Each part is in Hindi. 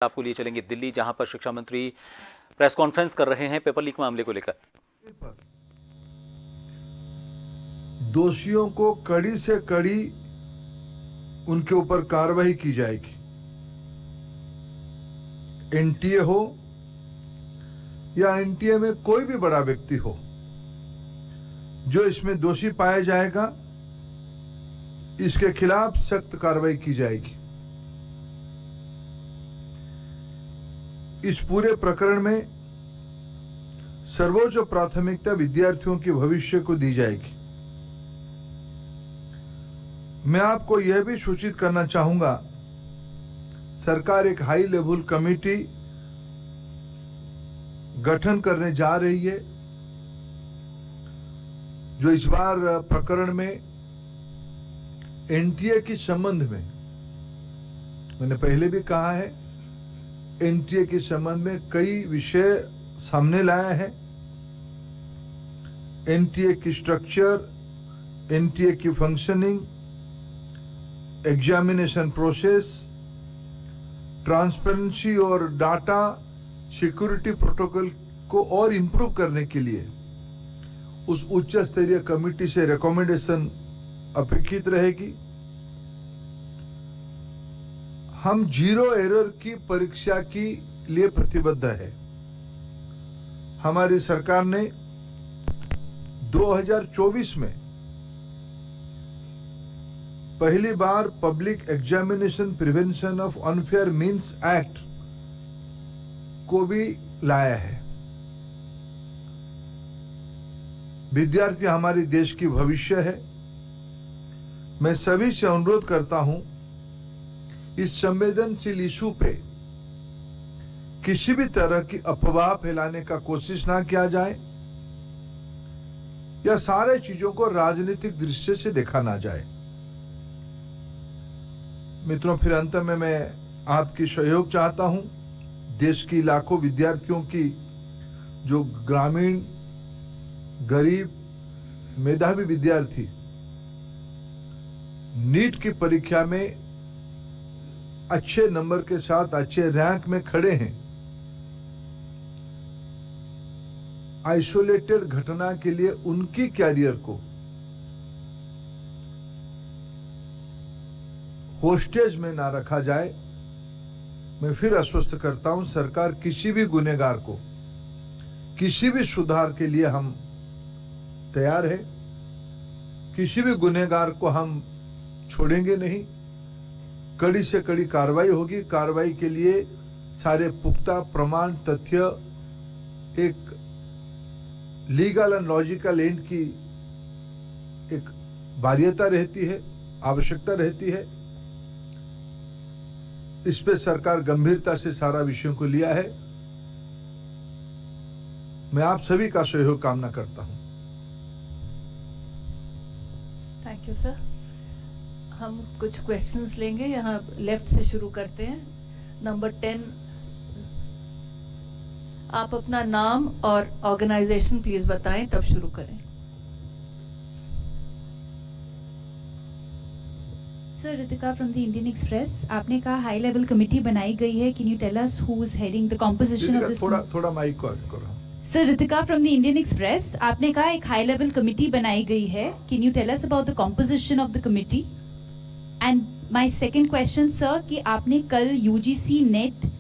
आपको लिए चलेंगे दिल्ली, जहां पर शिक्षा मंत्री प्रेस कॉन्फ्रेंस कर रहे हैं पेपर लीक मामले को लेकर। दोषियों को कड़ी से कड़ी उनके ऊपर कार्रवाई की जाएगी। एनटीए हो या एनटीए में कोई भी बड़ा व्यक्ति हो, जो इसमें दोषी पाया जाएगा, इसके खिलाफ सख्त कार्रवाई की जाएगी। इस पूरे प्रकरण में सर्वोच्च प्राथमिकता विद्यार्थियों के भविष्य को दी जाएगी। मैं आपको यह भी सूचित करना चाहूंगा, सरकार एक हाई लेवल कमेटी गठन करने जा रही है, जो इस बार प्रकरण में एनटीए के संबंध में, मैंने पहले भी कहा है, एनटीए के संबंध में कई विषय सामने लाया है। एनटीए की स्ट्रक्चर, एनटीए की फंक्शनिंग, एग्जामिनेशन प्रोसेस, ट्रांसपेरेंसी और डाटा सिक्योरिटी प्रोटोकॉल को और इंप्रूव करने के लिए उस उच्च स्तरीय कमेटी से रिकमेंडेशन अपेक्षित रहेगी। हम जीरो एरर की परीक्षा के लिए प्रतिबद्ध है। हमारी सरकार ने 2024 में पहली बार public examination prevention of unfair means act को भी लाया है। विद्यार्थी हमारे देश की भविष्य है। मैं सभी से अनुरोध करता हूं, इस संवेदनशील इशू पे किसी भी तरह की अफवाह फैलाने का कोशिश ना किया जाए, या सारे चीजों को राजनीतिक दृष्टि से देखा ना जाए। मित्रों, फिर अंत में मैं आपकी सहयोग चाहता हूं। देश की लाखों विद्यार्थियों की, जो ग्रामीण, गरीब, मेधावी विद्यार्थी नीट की परीक्षा में अच्छे नंबर के साथ अच्छे रैंक में खड़े हैं, आइसोलेटेड घटना के लिए उनकी कैरियर को होस्टेज में ना रखा जाए। मैं फिर आश्वस्त करता हूं, सरकार किसी भी गुनहगार को, किसी भी सुधार के लिए हम तैयार है। किसी भी गुनहगार को हम छोड़ेंगे नहीं। कड़ी से कड़ी कार्रवाई होगी। कार्रवाई के लिए सारे पुख्ता प्रमाण, तथ्य, एक लीगल एंड लॉजिकल एंड की एक बाध्यता रहती है, आवश्यकता रहती है। इस पे सरकार गंभीरता से सारा विषयों को लिया है। मैं आप सभी का सहयोग कामना करता हूं। Thank you sir. हम कुछ क्वेश्चंस लेंगे, यहाँ लेफ्ट से शुरू करते हैं। नंबर 10, आप अपना नाम और ऑर्गेनाइजेशन प्लीज बताएं, तब शुरू करें। Sir, Ritika from the Indian Express. आपने कहा हाई लेवल कमेटी बनाई गई है। Can you tell us who is heading the composition of this? थोड़ा माइक को आगे करो। Sir, Ritika from the Indian Express. आपने कहा एक हाई लेवल कमेटी बनाई गई है। Can you tell us about the composition of the committee? And my second question sir, कि आपने कल यूजीसी नेट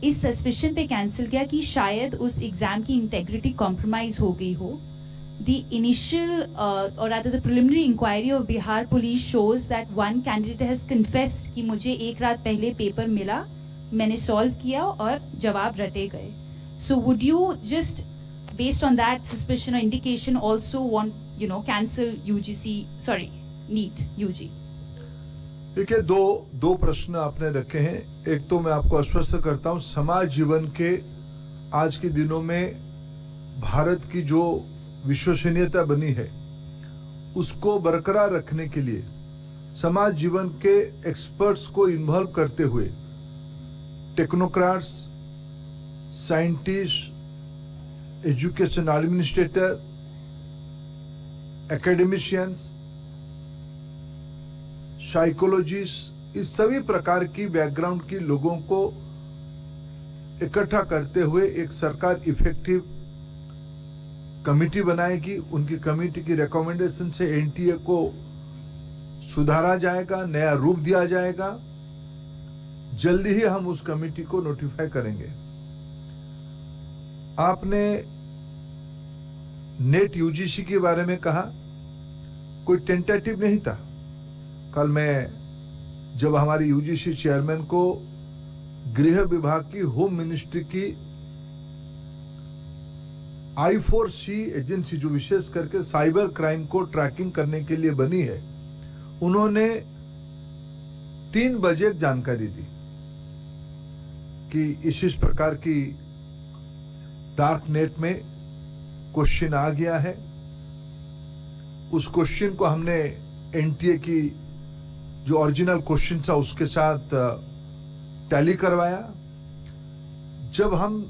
इस सस्पेशन पे कैंसिल किया कि शायद उस एग्जाम की इंटेग्रिटी कॉम्प्रोमाइज हो गई हो। The initial or rather the preliminary inquiry of Bihar police shows that one candidate has confessed कि मुझे एक रात पहले पेपर मिला, मैंने सॉल्व किया और जवाब रटे गए। So would you just based on that suspicion or indication also want cancel UGC, sorry, NEET UG? देखिए, दो प्रश्न आपने रखे हैं। एक तो मैं आपको आश्वस्त करता हूं, समाज जीवन के आज के दिनों में भारत की जो विश्वसनीयता बनी है, उसको बरकरार रखने के लिए समाज जीवन के एक्सपर्ट्स को इन्वॉल्व करते हुए technocrats, scientist, education administrator, academicians, psychologist, इस सभी प्रकार की बैकग्राउंड के लोगों को इकट्ठा करते हुए एक सरकार इफेक्टिव कमिटी बनाएगी। उनकी कमिटी की रिकमेंडेशन से एनटीए को सुधारा जाएगा, नया रूप दिया जाएगा। जल्दी ही हम उस कमिटी को नोटिफाई करेंगे। आपने नेट यूजीसी के बारे में कहा, कोई टेंटेटिव नहीं था। कल मैं जब हमारी यूजीसी चेयरमैन को गृह विभाग की, होम मिनिस्ट्री की I4C एजेंसी, जो विशेष करके साइबर क्राइम को ट्रैकिंग करने के लिए बनी है, उन्होंने 3 बजे जानकारी दी कि इस प्रकार की डार्क नेट में क्वेश्चन आ गया है। उस क्वेश्चन को हमने एनटीए की जो ओरिजिनल क्वेश्चन था उसके साथ टैली करवाया। जब हम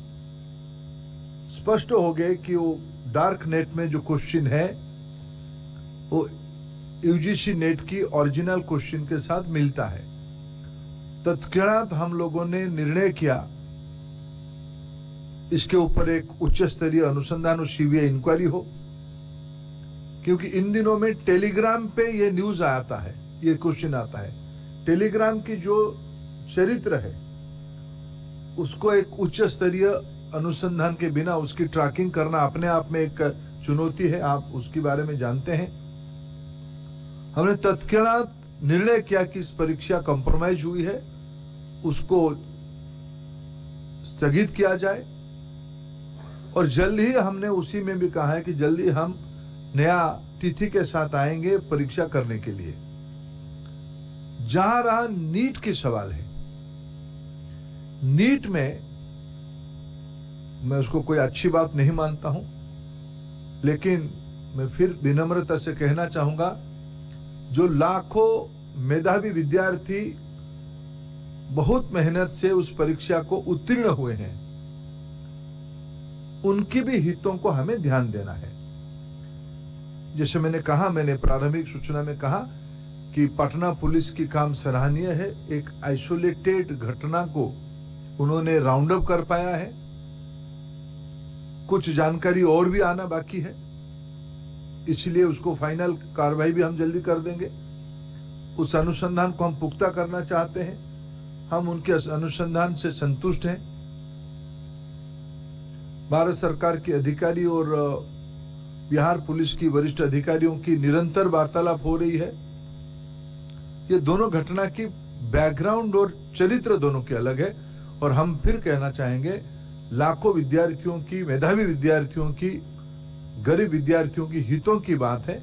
स्पष्ट हो गए कि वो डार्क नेट में जो क्वेश्चन है वो यूजीसी नेट की ओरिजिनल क्वेश्चन के साथ मिलता है, तत्क्षणात हम लोगों ने निर्णय किया इसके ऊपर एक उच्च स्तरीय अनुसंधान और सीबीआई इंक्वायरी हो। क्योंकि इन दिनों में टेलीग्राम पे ये न्यूज आता है, ये क्वेश्चन आता है। टेलीग्राम की जो चरित्र है उसको एक उच्च स्तरीय अनुसंधान के बिना उसकी ट्रैकिंग करना अपने आप में एक चुनौती है, आप उसके बारे में जानते हैं। हमने तत्क्षणात निर्णय किया कि इस परीक्षा कॉम्प्रोमाइज हुई है, उसको स्थगित किया जाए। और जल्द ही हमने उसी में भी कहा है कि जल्दी हम नया तिथि के साथ आएंगे परीक्षा करने के लिए। जहां रहा नीट की सवाल है, नीट में मैं उसको कोई अच्छी बात नहीं मानता हूं, लेकिन मैं फिर विनम्रता से कहना चाहूंगा, जो लाखों मेधावी विद्यार्थी बहुत मेहनत से उस परीक्षा को उत्तीर्ण हुए हैं, उनकी भी हितों को हमें ध्यान देना है। जैसे मैंने कहा, मैंने प्रारंभिक सूचना में कहा कि पटना पुलिस की काम सराहनीय है। एक आइसोलेटेड घटना को उन्होंने राउंड अप कर पाया है। कुछ जानकारी और भी आना बाकी है, इसलिए उसको फाइनल कार्रवाई भी हम जल्दी कर देंगे। उस अनुसंधान को हम पुख्ता करना चाहते हैं, हम उनके अनुसंधान से संतुष्ट हैं। भारत सरकार के अधिकारी और बिहार पुलिस की वरिष्ठ अधिकारियों की निरंतर वार्तालाप हो रही है। ये दोनों घटना की बैकग्राउंड और चरित्र दोनों के अलग है, और हम फिर कहना चाहेंगे, लाखों विद्यार्थियों की, मेधावी विद्यार्थियों की, गरीब विद्यार्थियों की हितों की बात है।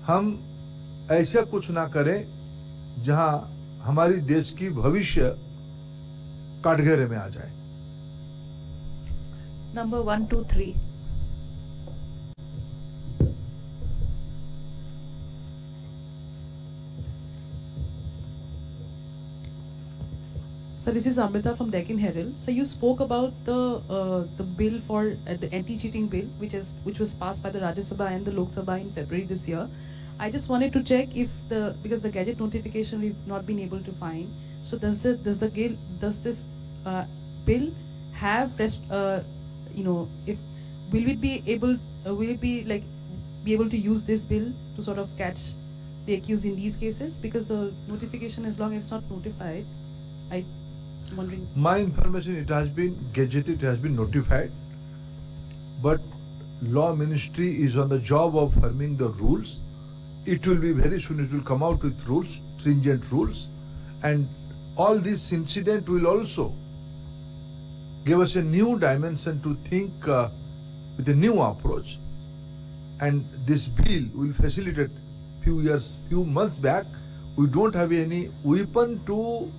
हम ऐसा कुछ ना करें जहां हमारी देश की भविष्य कटघरे में आ जाए। Number 1, 2, 3. So this is Amrita from Deccan Herald. So you spoke about the bill for the anti-cheating bill, which was passed by the Rajya Sabha and the Lok Sabha in February this year. I just wanted to check if because the gadget notification we've not been able to find. So does this bill have if will it be able to use this bill to sort of catch the accused in these cases, because the notification, as long as it's not notified, I'm wondering. My information, it has been gazetted, it has been notified, but law ministry is on the job of forming the rules. It will be very soon, it will come out with rules, stringent rules, and all this incident will also give us a new dimension to think with a new approach. And this bill will facilitate. Few months back, we don't have any weapon to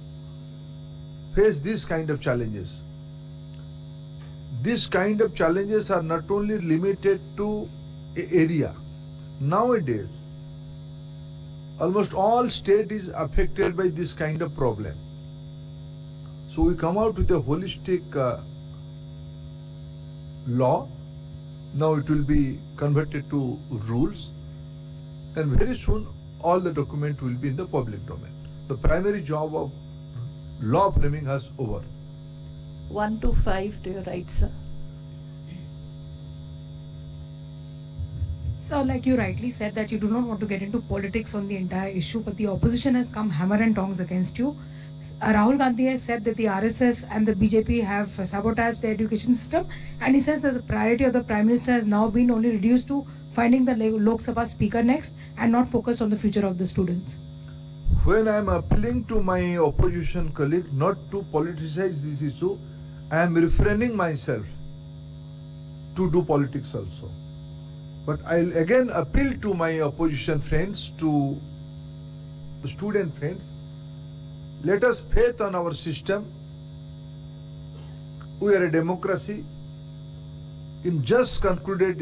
face this kind of challenges. This kind of challenges are not only limited to an area. Nowadays, almost all state is affected by this kind of problem. So we come out with a holistic law. Now it will be converted to rules, and very soon all the document will be in the public domain. The primary job of law framing has over. 1 to 5 to your right, sir. So, like you rightly said, that you do not want to get into politics on the entire issue, but the opposition has come hammer and tongs against you. Rahul Gandhi has said that the RSS and the BJP have sabotaged the education system, and he says that the priority of the Prime Minister has now been only reduced to finding the Lok Sabha speaker next and not focused on the future of the students. When I am appealing to my opposition colleague not to politicize this issue, I am refraining myself to do politics also. But I'll again appeal to my opposition friends, to the student friends, let us faith on our system. We are a democracy. In just concluded